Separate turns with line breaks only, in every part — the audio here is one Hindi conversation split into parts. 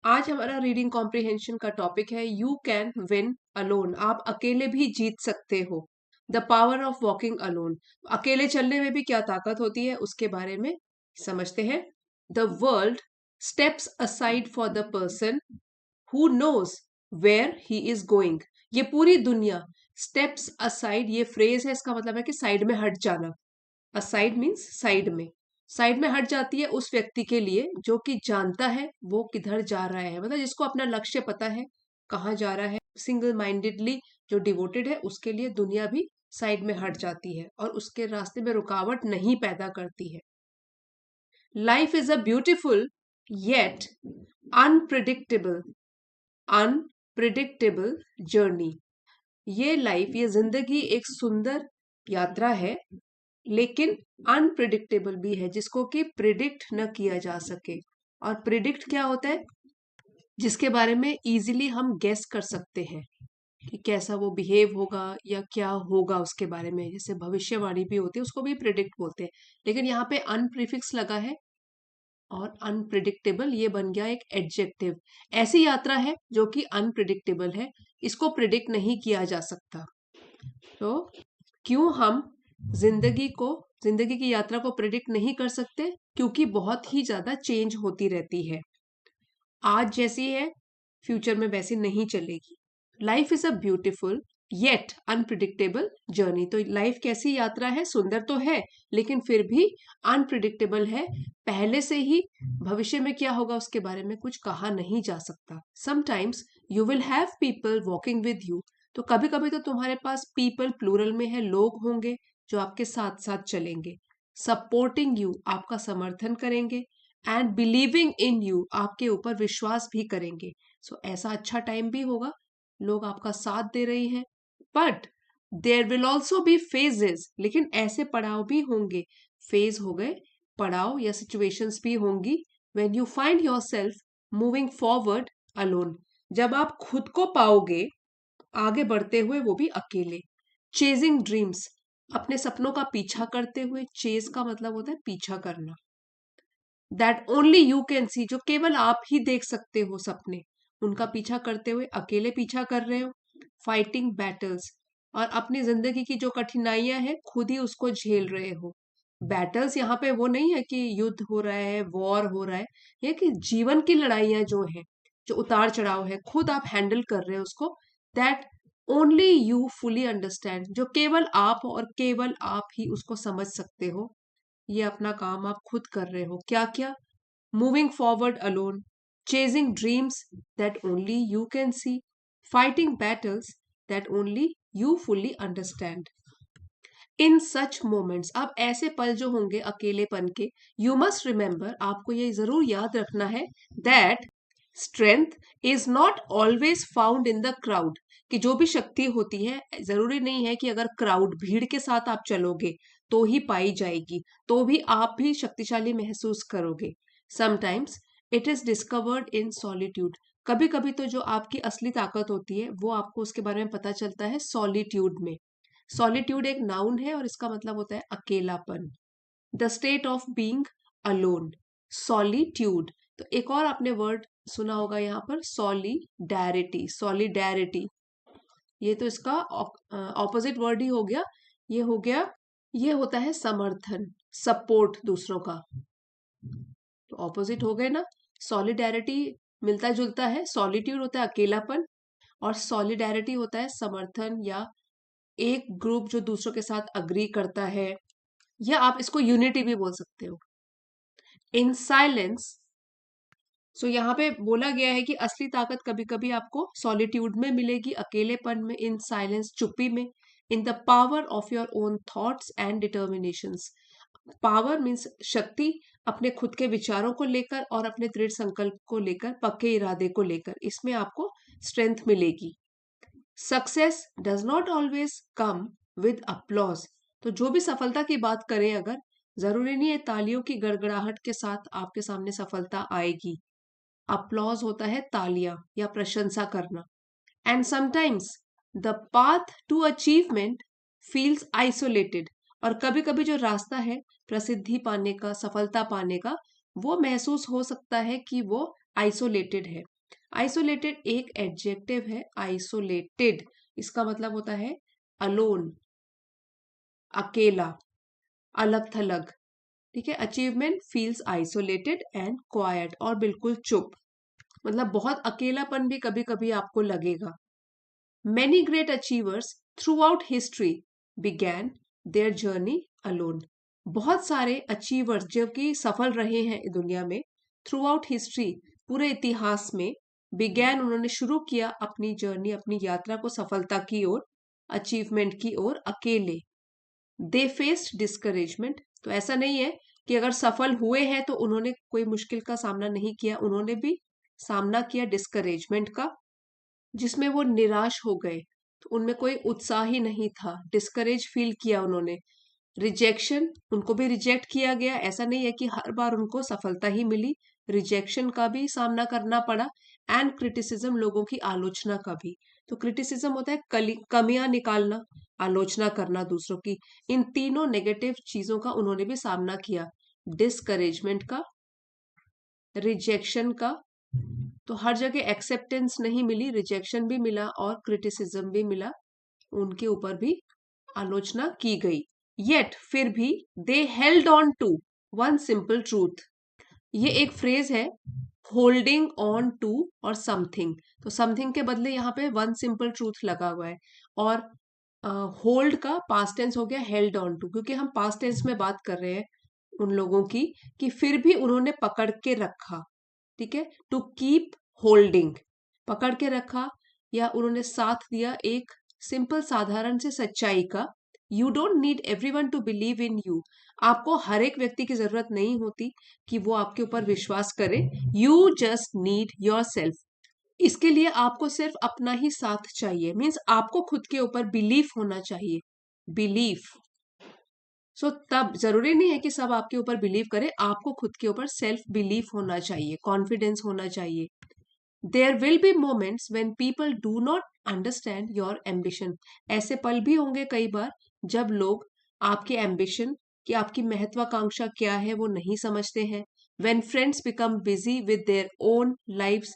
आज हमारा रीडिंग कॉम्प्रिहेंशन का टॉपिक है यू कैन विन अलोन। आप अकेले भी जीत सकते हो। The power of walking alone. अकेले चलने में भी क्या ताकत होती है उसके बारे में समझते हैं। The world steps aside for the person who knows where he is going. ये पूरी दुनिया स्टेप्स असाइड, ये फ्रेज है, इसका मतलब है कि साइड में हट जाना। असाइड मीन्स साइड में, साइड में हट जाती है उस व्यक्ति के लिए जो कि जानता है वो किधर जा रहा है, मतलब जिसको अपना लक्ष्य पता है कहाँ जा रहा है। सिंगल माइंडेडली जो डिवोटेड है उसके लिए दुनिया भी साइड में हट जाती है और उसके रास्ते में रुकावट नहीं पैदा करती है। Life is a beautiful yet unpredictable unpredictable journey. ये लाइफ, ये जिंदगी एक सुंदर यात्रा है, लेकिन अनप्रिडिक्टेबल भी है, जिसको कि प्रिडिक्ट न किया जा सके। और प्रिडिक्ट क्या होता है? जिसके बारे में इजीली हम गेस कर सकते हैं कि कैसा वो बिहेव होगा या क्या होगा उसके बारे में, जैसे भविष्यवाणी भी होती है उसको भी प्रिडिक्ट बोलते हैं। लेकिन यहाँ पे अन प्रीफिक्स लगा है और अनप्रिडिक्टेबल ये बन गया एक एडजेक्टिव। ऐसी यात्रा है जो कि अनप्रिडिक्टेबल है, इसको प्रिडिक्ट नहीं किया जा सकता। तो क्यों हम जिंदगी को, जिंदगी की यात्रा को प्रिडिक्ट नहीं कर सकते? क्योंकि बहुत ही ज्यादा चेंज होती रहती है। आज जैसी है फ्यूचर में वैसी नहीं चलेगी। Life is a beautiful yet unpredictable journey. तो लाइफ कैसी यात्रा है? सुंदर तो है लेकिन फिर भी अनप्रिडिक्टेबल है। पहले से ही भविष्य में क्या होगा उसके बारे में कुछ कहा नहीं जा सकता। Sometimes you will have people walking with you. तो कभी कभी तो तुम्हारे पास पीपल प्लूरल में है, लोग होंगे जो आपके साथ साथ चलेंगे। सपोर्टिंग यू, आपका समर्थन करेंगे। एंड बिलीविंग इन यू, आपके ऊपर विश्वास भी करेंगे। सो ऐसा अच्छा टाइम भी होगा, लोग आपका साथ दे रही हैं। But there will also be phases, लेकिन ऐसे पड़ाव भी होंगे। फेज हो गए पड़ाव या सिचुएशंस भी होंगी। When you find your self moving forward alone, जब आप खुद को पाओगे आगे बढ़ते हुए, वो भी अकेले। चेजिंग ड्रीम्स, अपने सपनों का पीछा करते हुए। चेज का मतलब होता है पीछा करना। That only you can see, जो केवल आप ही देख सकते हो सपने, उनका पीछा करते हुए अकेले पीछा कर रहे हो। फाइटिंग बैटल्स, और अपनी जिंदगी की जो कठिनाइयां हैं खुद ही उसको झेल रहे हो। बैटल्स यहाँ पे वो नहीं है कि युद्ध हो रहा है, वॉर हो रहा है, ये कि जीवन की लड़ाइयां जो है, जो उतार चढ़ाव है, खुद आप हैंडल कर रहे हो उसको। That only you fully understand, जो केवल आप और केवल आप ही उसको समझ सकते हो। ये अपना काम आप खुद कर रहे हो। क्या क्या? Moving forward alone, chasing dreams that only you can see, fighting battles that only you fully understand. In such moments, अब ऐसे पल जो होंगे अकेलेपन के, यू मस्ट रिमेंबर, आपको ये जरूर याद रखना है, that strength is not always found in the crowd, कि जो भी शक्ति होती है जरूरी नहीं है कि अगर क्राउड, भीड़ के साथ आप चलोगे तो ही पाई जाएगी, तो भी आप भी शक्तिशाली महसूस करोगे। Sometimes it is discovered in solitude, कभी कभी तो जो आपकी असली ताकत होती है वो आपको उसके बारे में पता चलता है सॉलिट्यूड में। सॉलिट्यूड एक नाउन है और इसका मतलब होता है अकेलापन। The state of being alone, solitude. तो एक और आपने वर्ड सुना होगा यहाँ पर, सॉलिडैरिटी। सॉलिडैरिटी, ये तो इसका ऑपोजिट वर्ड ही हो गया। ये हो गया, ये होता है समर्थन, सपोर्ट दूसरों का। तो ऑपोजिट हो गए ना। सॉलिडैरिटी मिलता जुलता है, सॉलिट्यूड होता है अकेलापन और सॉलिडैरिटी होता है समर्थन या एक ग्रुप जो दूसरों के साथ अग्री करता है, या आप इसको यूनिटी भी बोल सकते हो। इन साइलेंस, सो यहाँ पे बोला गया है कि असली ताकत कभी कभी आपको सॉलिट्यूड में मिलेगी, अकेलेपन में, इन साइलेंस, चुप्पी में। In the power of your own thoughts and determinations, power means शक्ति, अपने खुद के विचारों को लेकर और अपने दृढ़ संकल्प को लेकर, पक्के इरादे को लेकर, इसमें आपको स्ट्रेंथ मिलेगी। Success does not always come with applause, तो जो भी सफलता की बात करें अगर, जरूरी नहीं है तालियों की गड़गड़ाहट के साथ आपके सामने सफलता आएगी। अप्लॉज होता है तालियां या प्रशंसा करना। And sometimes the path to achievement feels isolated, और कभी कभी जो रास्ता है प्रसिद्धि पाने का, सफलता पाने का, वो महसूस हो सकता है कि वो आइसोलेटेड है। आइसोलेटेड एक एडजेक्टिव है, आइसोलेटेड इसका मतलब होता है अलोन, अकेला, अलग थलग, ठीक है। Achievement feels isolated and quite, और बिल्कुल चुप, मतलब बहुत अकेलापन भी कभी कभी आपको लगेगा। Many great achievers throughout history began their journey alone. बहुत सारे अचीवर्स जो कि सफल रहे हैं दुनिया में, थ्रू आउट हिस्ट्री, पूरे इतिहास में, बिगैन उन्होंने शुरू किया अपनी जर्नी, अपनी यात्रा को सफलता की ओर, अचीवमेंट की ओर अकेले। दे फेस्ड डिस्करेजमेंट, तो ऐसा नहीं है कि अगर सफल हुए हैं तो उन्होंने कोई मुश्किल का सामना नहीं किया, उन्होंने भी सामना किया डिस्करेजमेंट का, जिसमें वो निराश हो गए, तो उनमें कोई उत्साह ही नहीं था, डिस्करेज फील किया उन्होंने। रिजेक्शन, उनको भी रिजेक्ट किया गया, ऐसा नहीं है कि हर बार उनको सफलता ही मिली, रिजेक्शन का भी सामना करना पड़ा, एंड क्रिटिसिज्म, लोगों की आलोचना का भी। तो क्रिटिसिज्म होता है कमियां निकालना, आलोचना करना दूसरों की, इन तीनों नेगेटिव चीजों का उन्होंने भी सामना किया, डिस्करेजमेंट का, रिजेक्शन का। तो हर जगह एक्सेप्टेंस नहीं मिली, रिजेक्शन भी मिला और क्रिटिसिज्म भी मिला, उनके ऊपर भी आलोचना की गई। येट फिर भी they held on to one simple truth, ये एक फ्रेज है, होल्डिंग ऑन टू और समथिंग, तो समथिंग के बदले यहाँ पे वन सिंपल ट्रूथ लगा हुआ है, और होल्ड का पास्ट टेंस हो गया हेल्ड ऑन टू, क्योंकि हम पास्ट टेंस में बात कर रहे हैं उन लोगों की, कि फिर भी उन्होंने पकड़ के रखा, ठीक है। टू कीप होल्डिंग, पकड़ के रखा, या उन्होंने साथ दिया एक सिंपल साधारण से सच्चाई का। You don't need everyone to believe in you, आपको हर एक व्यक्ति की जरूरत नहीं होती कि वो आपके ऊपर विश्वास करे। You just need your self, इसके लिए आपको सिर्फ अपना ही साथ चाहिए, मीन्स आपको खुद के ऊपर बिलीफ होना चाहिए, बिलीफ। सो तब जरूरी नहीं है कि सब आपके ऊपर बिलीव करें, आपको खुद के ऊपर सेल्फ बिलीफ होना चाहिए, कॉन्फिडेंस होना चाहिए। There will be moments when people do not understand your ambition, ऐसे पल भी होंगे कई बार जब लोग आपके एम्बिशन, कि आपकी महत्वाकांक्षा क्या है, वो नहीं समझते हैं। When friends become busy with their own lives,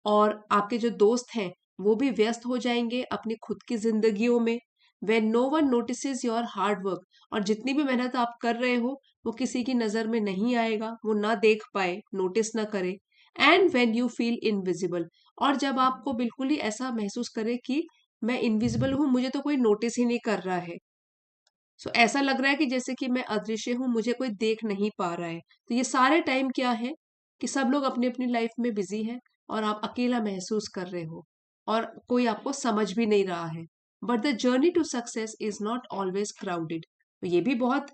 और आपके जो दोस्त हैं वो भी व्यस्त हो जाएंगे अपनी खुद की जिंदगियों में। When no one notices your hard work, और जितनी भी मेहनत आप कर रहे हो वो किसी की नजर में नहीं आएगा, वो ना देख पाए, नोटिस ना करे। And when you feel invisible, और जब आपको बिल्कुल ही ऐसा महसूस करे कि मैं इनविजिबल हूं, मुझे तो कोई नोटिस ही नहीं कर रहा है, सो ऐसा लग रहा है कि जैसे कि मैं अदृश्य हूं, मुझे कोई देख नहीं पा रहा है। तो ये सारे टाइम क्या है कि सब लोग अपनी अपनी लाइफ में बिजी हैं, और आप अकेला महसूस कर रहे हो, और कोई आपको समझ भी नहीं रहा है। But the journey to success is not always crowded, तो ये भी बहुत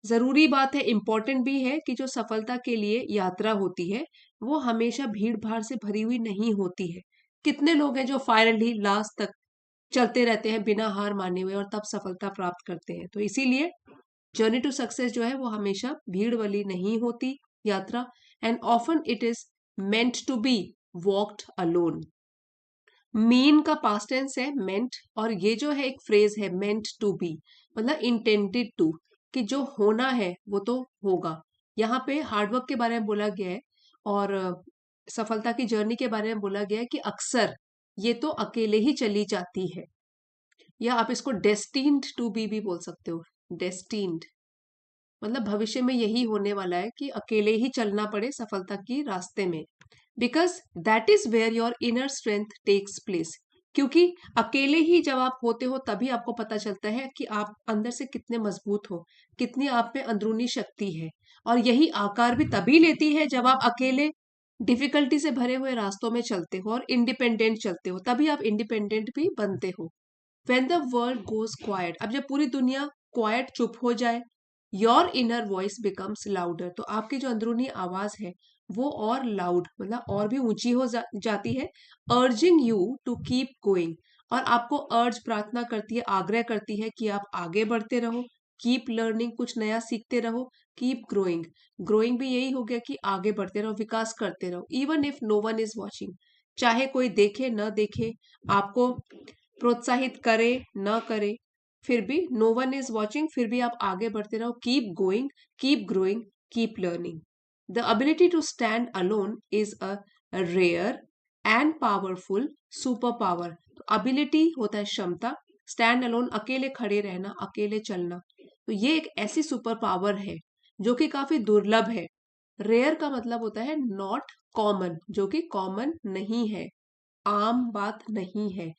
जरूरी बात है, इंपॉर्टेंट भी है, कि जो सफलता के लिए यात्रा होती है वो हमेशा भीड़ भाड़ से भरी हुई नहीं होती है। कितने लोग हैं जो फाइनली लास्ट तक चलते रहते हैं बिना हार माने हुए, और तब सफलता प्राप्त करते हैं। तो इसीलिए जर्नी टू सक्सेस जो है वो हमेशा भीड़ वाली नहीं होती यात्रा, and often it is meant to be walked alone. Mean का पास्ट टेंस है मेंट, और ये जो है एक फ्रेज है मेंट टू बी, मतलब इंटेंडेड टू, कि जो होना है वो तो होगा। यहाँ पे हार्डवर्क के बारे में बोला गया है, और सफलता की जर्नी के बारे में बोला गया है कि अक्सर ये तो अकेले ही चली जाती है, या आप इसको डेस्टिन्ड टू बी भी बोल सकते हो। डेस्टिन्ड मतलब भविष्य में यही होने वाला है कि अकेले ही चलना पड़े सफलता की रास्ते में, because that is where your inner strength takes place, क्योंकि अकेले ही जब आप होते हो तभी आपको पता चलता है कि आप अंदर से कितने मजबूत हो, कितनी आप में अंदरूनी शक्ति है। और यही आकार भी तभी लेती है जब आप अकेले डिफिकल्टी से भरे हुए रास्तों में चलते हो और इंडिपेंडेंट चलते हो, तभी आप इंडिपेंडेंट भी बनते हो। When the world goes quiet, अब जब पूरी दुनिया क्वाइट चुप हो जाए, your inner voice becomes louder, तो आपकी जो अंदरूनी आवाज है वो और लाउड, मतलब और भी ऊंची हो जाती है, urging you to keep going, और आपको अर्ज, प्रार्थना करती है, आग्रह करती है कि आप आगे बढ़ते रहो, कीप लर्निंग, कुछ नया सीखते रहो, कीप ग्रोइंग, ग्रोइंग भी यही हो गया कि आगे बढ़ते रहो, विकास करते रहो, even if no one is watching, चाहे कोई देखे न देखे, आपको प्रोत्साहित करे न करे, फिर भी नो वन इज वॉचिंग, फिर भी आप आगे बढ़ते रहो, keep going, keep growing, keep learning. The ability to stand alone is a rare and powerful super power. तो अबिलिटी होता है क्षमता, स्टैंड अलोन अकेले खड़े रहना, अकेले चलना। तो ये एक ऐसी सुपर पावर है जो कि काफी दुर्लभ है। रेयर का मतलब होता है नॉट कॉमन, जो कि कॉमन नहीं है, आम बात नहीं है।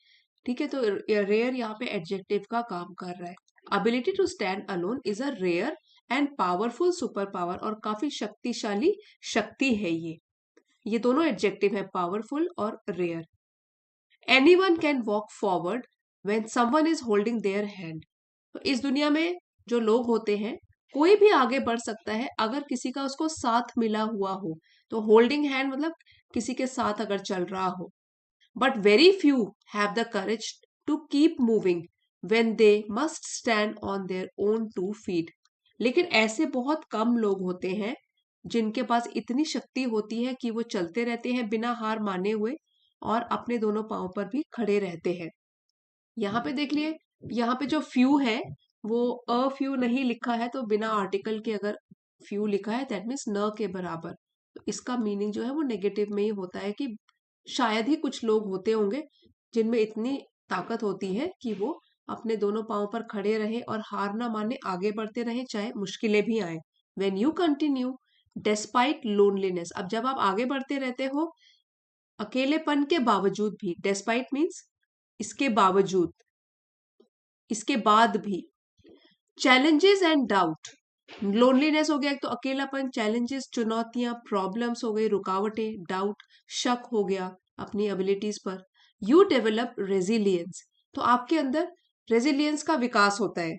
ठीक है, तो रेयर यहाँ पे एडजेक्टिव का काम कर रहा है। Ability to stand alone is a rare and powerful super power, और काफी शक्तिशाली शक्ति है ये दोनों एडजेक्टिव है, पावरफुल और rare. Anyone can walk forward when someone is holding their hand. तो इस दुनिया में जो लोग होते हैं, कोई भी आगे बढ़ सकता है अगर किसी का उसको साथ मिला हुआ हो। तो होल्डिंग हैंड मतलब किसी के साथ अगर चल रहा हो। But very few have the courage to keep moving when they must stand on their own two feet. लेकिन ऐसे बहुत कम लोग होते हैं जिनके पास इतनी शक्ति होती है कि वो चलते रहते हैं बिना हार माने हुए, और अपने दोनों पांव पर भी खड़े रहते हैं। यहाँ पे देख लिए, यहाँ पे जो फ्यू है वो अ फ्यू नहीं लिखा है, तो बिना आर्टिकल के अगर फ्यू लिखा है दैट मीन्स न के बराबर। तो इसका मीनिंग जो है वो नेगेटिव में ही होता है कि शायद ही कुछ लोग होते होंगे जिनमें इतनी ताकत होती है कि वो अपने दोनों पांव पर खड़े रहे और हार ना माने, आगे बढ़ते रहे चाहे मुश्किलें भी आए। When you continue despite loneliness, अब जब आप आगे बढ़ते रहते हो अकेलेपन के बावजूद भी, डेस्पाइट मीन्स इसके बावजूद, इसके बाद भी, चैलेंजेस एंड डाउट, लोनलीनेस हो गया एक तो अकेलापन, चैलेंजेस चुनौतियां, प्रॉब्लम्स हो गई रुकावटें, डाउट शक हो गया अपनी एबिलिटीज पर। यू डेवलप रेजिलियंस, तो आपके अंदर रेजिलियंस का विकास होता है।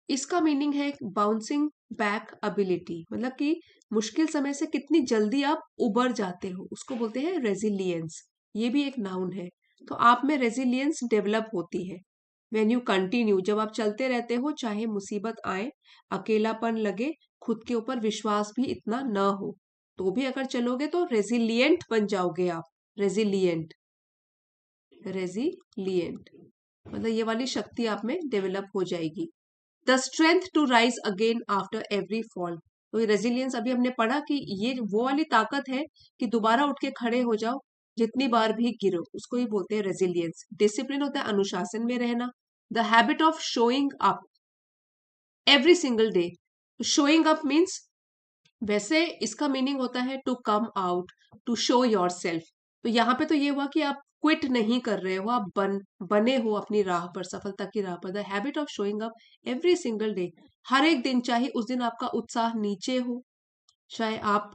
इसका मीनिंग है बाउंसिंग बैक एबिलिटी, मतलब कि मुश्किल समय से कितनी जल्दी आप उबर जाते हो, उसको बोलते हैं रेजिलियंस। ये भी एक नाउन है। तो आप में रेजिलियंस डेवलप होती है। व्हेन यू कंटिन्यू, जब आप चलते रहते हो चाहे मुसीबत आए, अकेलापन लगे, खुद के ऊपर विश्वास भी इतना न हो, तो भी अगर चलोगे तो रेजिलियंट बन जाओगे आप। रेजिलियंट, रेजिलियंट मतलब ये वाली शक्ति आप में डेवलप हो जाएगी। The strength to rise again after every fall, तो ये रेजिलियंस अभी हमने पढ़ा कि ये वो वाली ताकत है कि दोबारा उठ के खड़े हो जाओ जितनी बार भी गिरो, उसको ही बोलते हैं रेजिलियंस। डिसिप्लिन होता है अनुशासन में रहना। The habit of showing up every single day, showing up means, वैसे इसका मीनिंग होता है to come out, to show yourself. तो यहाँ पे तो ये हुआ कि आप क्विट नहीं कर रहे हो, आप बने हो अपनी राह पर, सफलता की राह पर। The habit of showing up every single day, हर एक दिन, चाहे उस दिन आपका उत्साह नीचे हो, चाहे आप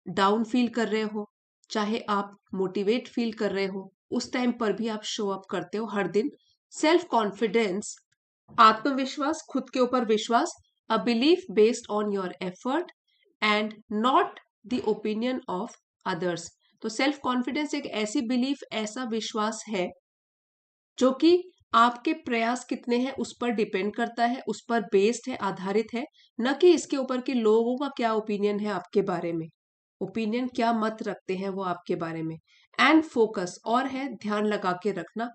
डाउन फील कर रहे हो, चाहे आप मोटिवेट फील कर रहे हो, उस टाइम पर भी आप शो अप करते हो हर दिन। सेल्फ कॉन्फिडेंस, आत्मविश्वास, खुद के ऊपर विश्वास, a belief based on your effort and not the opinion of others. तो सेल्फ कॉन्फिडेंस एक ऐसी बिलीफ, ऐसा विश्वास है जो कि आपके प्रयास कितने हैं उस पर डिपेंड करता है, उस पर बेस्ड है, आधारित है, न कि इसके ऊपर कि लोगों का क्या ओपिनियन है आपके बारे में, ओपिनियन क्या मत रखते हैं वो आपके बारे में। एंड फोकस, और है ध्यान लगा के रखना,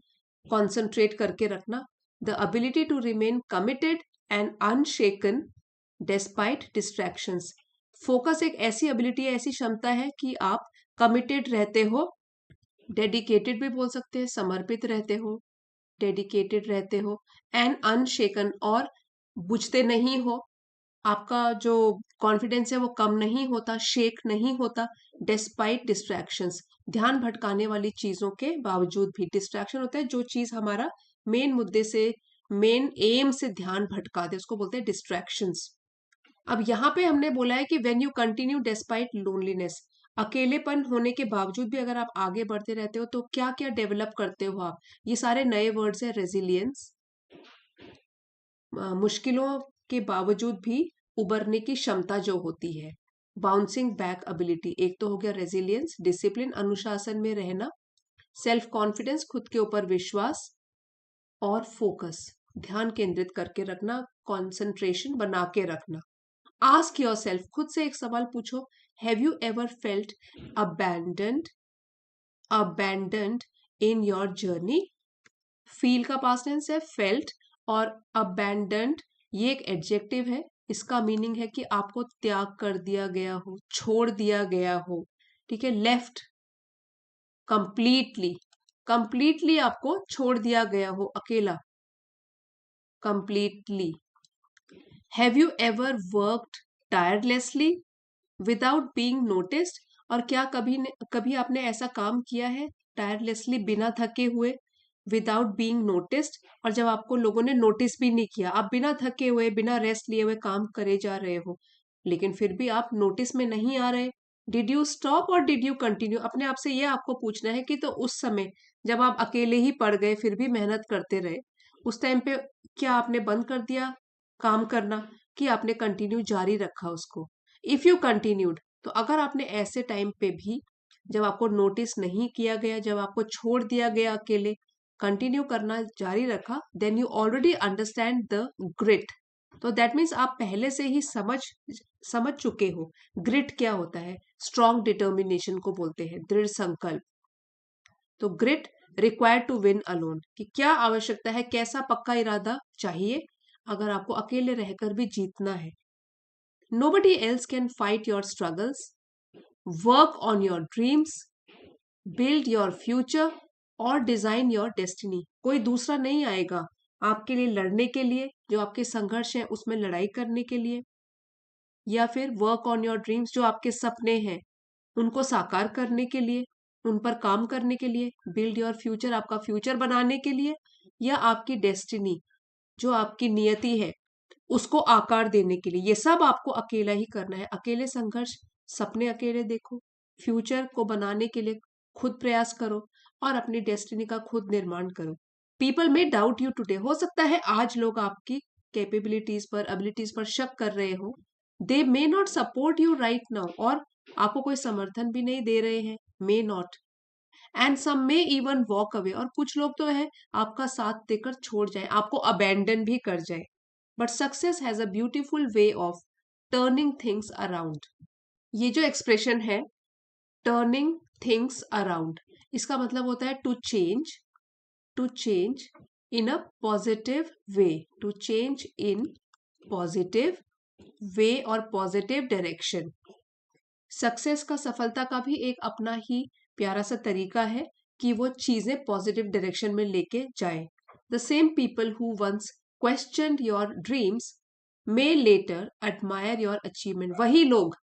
कॉन्सेंट्रेट करके रखना। The ability to remain committed and unshaken despite distractions, focus एक ऐसी एबिलिटी है, ऐसी क्षमता है कि आप कमिटेड रहते हो, डेडिकेटेड भी बोल सकते हैं, समर्पित रहते हो, डेडिकेटेड रहते हो, एंड अनशेकन, और बुझते नहीं हो, आपका जो कॉन्फिडेंस है वो कम नहीं होता, शेक नहीं होता। डिस्पाइट डिस्ट्रैक्शंस, ध्यान भटकाने वाली चीजों के बावजूद भी, डिस्ट्रैक्शन होता है जो चीज हमारा मेन मुद्दे से, मेन एम से ध्यान भटका दे, उसको बोलते हैं डिस्ट्रैक्शंस। अब यहाँ पे हमने बोला है कि when you continue despite loneliness, अकेलेपन होने के बावजूद भी अगर आप आगे बढ़ते रहते हो तो क्या क्या डेवलप करते हो आप। ये सारे नए वर्ड्स है, रेजिलियंस, मुश्किलों के बावजूद भी उबरने की क्षमता जो होती है, बाउंसिंग बैक एबिलिटी, एक तो हो गया रेजिलियंस, डिसिप्लिन अनुशासन में रहना, सेल्फ कॉन्फिडेंस खुद के ऊपर विश्वास, और फोकस ध्यान केंद्रित करके रखना, कंसंट्रेशन बना के रखना। आस्क योर सेल्फ, खुद से एक सवाल पूछो, have you ever felt abandoned, abandoned in your journey. Feel का पास्ट टेंस है फेल्ट, और अबैंडन्ड ये एक एडजेक्टिव है, इसका मीनिंग है कि आपको त्याग कर दिया गया हो, छोड़ दिया गया हो। ठीक है, लेफ्ट कंप्लीटली, कंप्लीटली आपको छोड़ दिया गया हो अकेला, completely. Have you ever worked tirelessly without being noticed? और क्या कभी आपने ऐसा काम किया है टायरलेसली, बिना थके हुए, विदाउट बीइंग नोटिस्ड? और जब आपको लोगों ने नोटिस भी नहीं किया, आप बिना थके हुए, बिना रेस्ट लिए हुए काम करे जा रहे हो, लेकिन फिर भी आप नोटिस में नहीं आ रहे, डिड यू स्टॉप और डिड यू कंटिन्यू? अपने आप से ये आपको पूछना है कि तो उस समय जब आप अकेले ही पड़ गए फिर भी मेहनत करते रहे, उस टाइम पे क्या आपने बंद कर दिया काम करना, कि आपने कंटिन्यू जारी रखा उसको? इफ यू कंटिन्यूड, तो अगर आपने ऐसे टाइम पे भी, जब आपको नोटिस नहीं किया गया, जब आपको छोड़ दिया गया अकेले, कंटिन्यू करना जारी रखा, then you already understand the grit. तो दैट मीन्स आप पहले से ही समझ चुके हो ग्रिट क्या होता है। स्ट्रॉन्ग डिटर्मिनेशन को बोलते हैं, दृढ़ संकल्प। तो grit required to win alone, कि क्या आवश्यकता है, कैसा पक्का इरादा चाहिए अगर आपको अकेले रहकर भी जीतना है। Nobody else can fight your struggles, work on your dreams, build your future और डिजाइन योर डेस्टिनी। कोई दूसरा नहीं आएगा आपके लिए लड़ने के लिए, जो आपके संघर्ष है उसमें लड़ाई करने के लिए, या फिर वर्क ऑन योर ड्रीम्स, जो आपके सपने हैं उनको साकार करने के लिए, उन पर काम करने के लिए, बिल्ड योर फ्यूचर, आपका फ्यूचर बनाने के लिए, या आपकी डेस्टिनी, जो आपकी नियति है उसको आकार देने के लिए। ये सब आपको अकेला ही करना है। अकेले संघर्ष, सपने अकेले देखो, फ्यूचर को बनाने के लिए खुद प्रयास करो, और अपनी डेस्टिनी का खुद निर्माण करो। पीपल में डाउट यू टुडे, हो सकता है आज लोग आपकी कैपेबिलिटीज पर, एबिलिटीज पर शक कर रहे हो। They may not support you right now, और आपको कोई समर्थन भी नहीं दे रहे हैं, may not. And some may even walk away, और कुछ लोग तो है आपका साथ देकर छोड़ जाए, आपको अबैंडन भी कर जाए। But success has a beautiful way of turning things around. ये जो एक्सप्रेशन है टर्निंग थिंग्स अराउंड, इसका मतलब होता है to change in a positive way, to change in positive way और पॉजिटिव डायरेक्शन। सक्सेस का, सफलता का भी एक अपना ही प्यारा सा तरीका है कि वो चीजें पॉजिटिव डायरेक्शन में लेके जाए। The same people who once question your dreams may later admire your achievement. वही लोग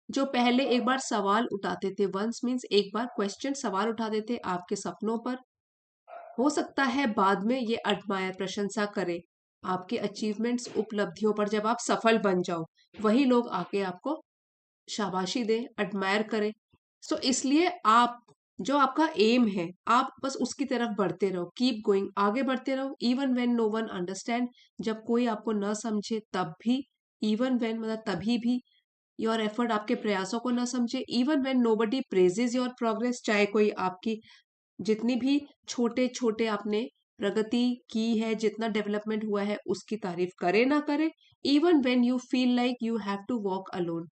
जो पहले एक बार सवाल उठाते थे, वंस मीन्स एक बार क्वेश्चन, सवाल उठाते थे आपके सपनों पर, हो सकता है बाद में ये एडमायर, प्रशंसा करे आपके अचीवमेंट्स, उपलब्धियों पर, जब आप सफल बन जाओ, वही लोग आके आपको शाबाशी दे, एडमायर करे। सो इसलिए आप, जो आपका एम है, आप बस उसकी तरफ बढ़ते रहो, कीप गोइंग, आगे बढ़ते रहो। Even when no one understand, जब कोई आपको न समझे तब भी, इवन व्हेन मतलब तभी भी, योर एफर्ट, आपके प्रयासों को न समझे, even when nobody praises your progress, चाहे कोई आपकी जितनी भी छोटे छोटे आपने प्रगति की है, जितना डेवलपमेंट हुआ है उसकी तारीफ करे ना करे, even when you feel like you have to walk alone,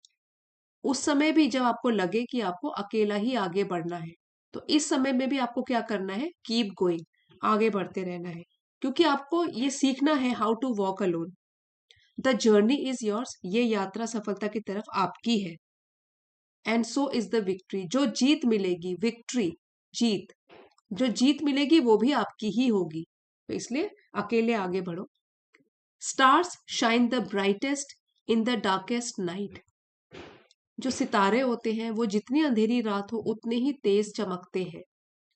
उस समय भी जब आपको लगे कि आपको अकेला ही आगे बढ़ना है, तो इस समय में भी आपको क्या करना है, कीप गोइंग, आगे बढ़ते रहना है, क्योंकि आपको ये सीखना है how to walk alone. The journey is yours, ये यात्रा सफलता की तरफ आपकी है। And so is the victory, जो जीत मिलेगी, विक्ट्री, जीत, जो जीत मिलेगी वो भी आपकी ही होगी, तो इसलिए अकेले आगे बढ़ो। Stars shine the brightest in the darkest night, जो सितारे होते हैं वो जितनी अंधेरी रात हो उतने ही तेज चमकते हैं।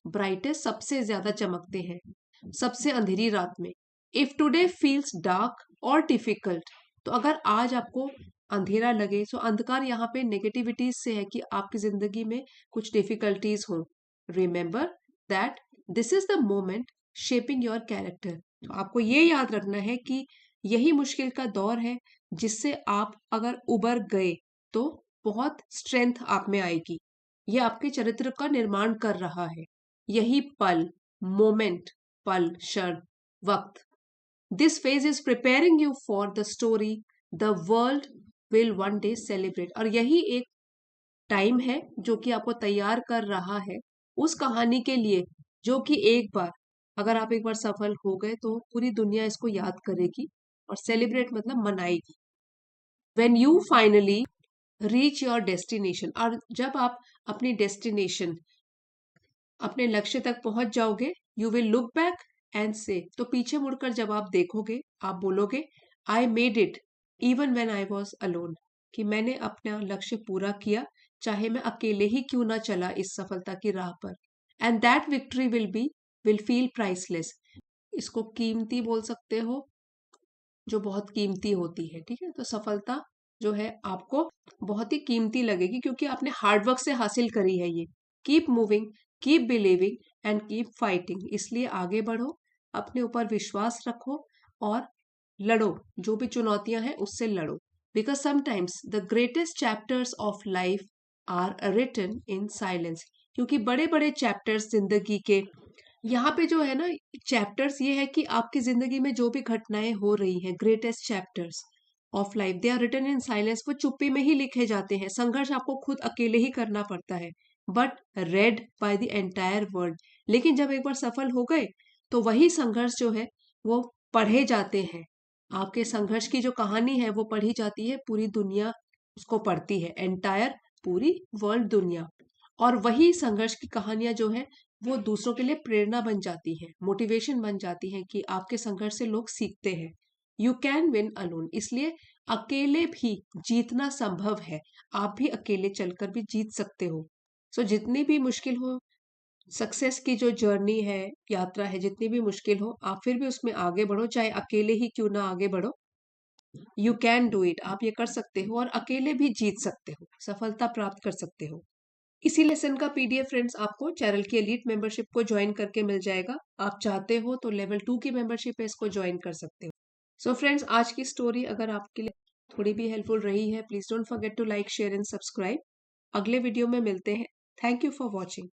ब्राइटेस्ट, सबसे ज्यादा चमकते हैं सबसे अंधेरी रात में। इफ टुडे फील्स डार्क और डिफिकल्ट, तो अगर आज आपको अंधेरा लगे, सो अंधकार यहाँ पे नेगेटिविटीज से है कि आपकी जिंदगी में कुछ डिफिकल्टीज हो, remember that this is the moment shaping your character. तो आपको ये याद रखना है कि यही मुश्किल का दौर है, जिससे आप अगर उबर गए तो बहुत स्ट्रेंथ आप में आएगी, ये आपके चरित्र का निर्माण कर रहा है, यही पल, मोमेंट, पल, क्षण, वक्त। This phase is preparing you for the story the world will one day celebrate, और यही एक टाइम है जो कि आपको तैयार कर रहा है उस कहानी के लिए, जो कि एक बार, अगर आप एक बार सफल हो गए तो पूरी दुनिया इसको याद करेगी, और सेलिब्रेट मतलब मनाएगी। When you finally reach your destination, और जब आप अपनी डेस्टिनेशन, अपने लक्ष्य तक पहुंच जाओगे, you will look back and से, तो पीछे मुड़कर जब आप देखोगे आप बोलोगे I made it even when I was alone, कि मैंने अपना लक्ष्य पूरा किया चाहे मैं अकेले ही क्यों ना चला इस सफलता की राह पर। And that victory will feel priceless, इसको कीमती बोल सकते हो, जो बहुत कीमती होती है। ठीक है, तो सफलता जो है आपको बहुत ही कीमती लगेगी क्योंकि आपने हार्डवर्क से हासिल करी है ये। Keep moving, keep believing and keep fighting, इसलिए आगे बढ़ो, अपने ऊपर विश्वास रखो और लड़ो, जो भी चुनौतियां हैं उससे लड़ो। Because sometimes the greatest chapters of life are written in silence, क्योंकि बड़े बड़े चैप्टर्स जिंदगी के, यहाँ पे जो है ना चैप्टर्स, ये है कि आपकी जिंदगी में जो भी घटनाएं हो रही हैं, greatest chapters of life they are written in silence, वो चुप्पी में ही लिखे जाते हैं। संघर्ष आपको खुद अकेले ही करना पड़ता है, but red by the entire world. लेकिन जब एक बार सफल हो गए तो वही संघर्ष जो है वो पढ़े जाते हैं। आपके संघर्ष की जो कहानी है वो पढ़ी जाती है, पूरी दुनिया उसको पढ़ती है, एंटायर पूरी वर्ल्ड दुनिया। और वही संघर्ष की कहानियां जो है वो दूसरों के लिए प्रेरणा बन जाती है, मोटिवेशन बन जाती है, कि आपके संघर्ष से लोग सीखते हैं। यू कैन विन अलोन, इसलिए अकेले भी जीतना संभव है, आप भी अकेले चलकर भी जीत सकते हो। सो जितनी भी मुश्किल हो, सक्सेस की जो जर्नी है, यात्रा है, जितनी भी मुश्किल हो, आप फिर भी उसमें आगे बढ़ो, चाहे अकेले ही क्यों ना आगे बढ़ो। यू कैन डू इट, आप ये कर सकते हो और अकेले भी जीत सकते हो, सफलता प्राप्त कर सकते हो। इसी लेसन का पीडीएफ फ्रेंड्स आपको चैनल की एलीट मेंबरशिप को ज्वाइन करके मिल जाएगा। आप चाहते हो तो लेवल 2 की मेंबरशिप है, इसको ज्वाइन कर सकते हो। सो फ्रेंड्स, आज की स्टोरी अगर आपके लिए थोड़ी भी हेल्पफुल रही है, please don't forget to like, share and subscribe. अगले वीडियो में मिलते हैं। Thank you for watching.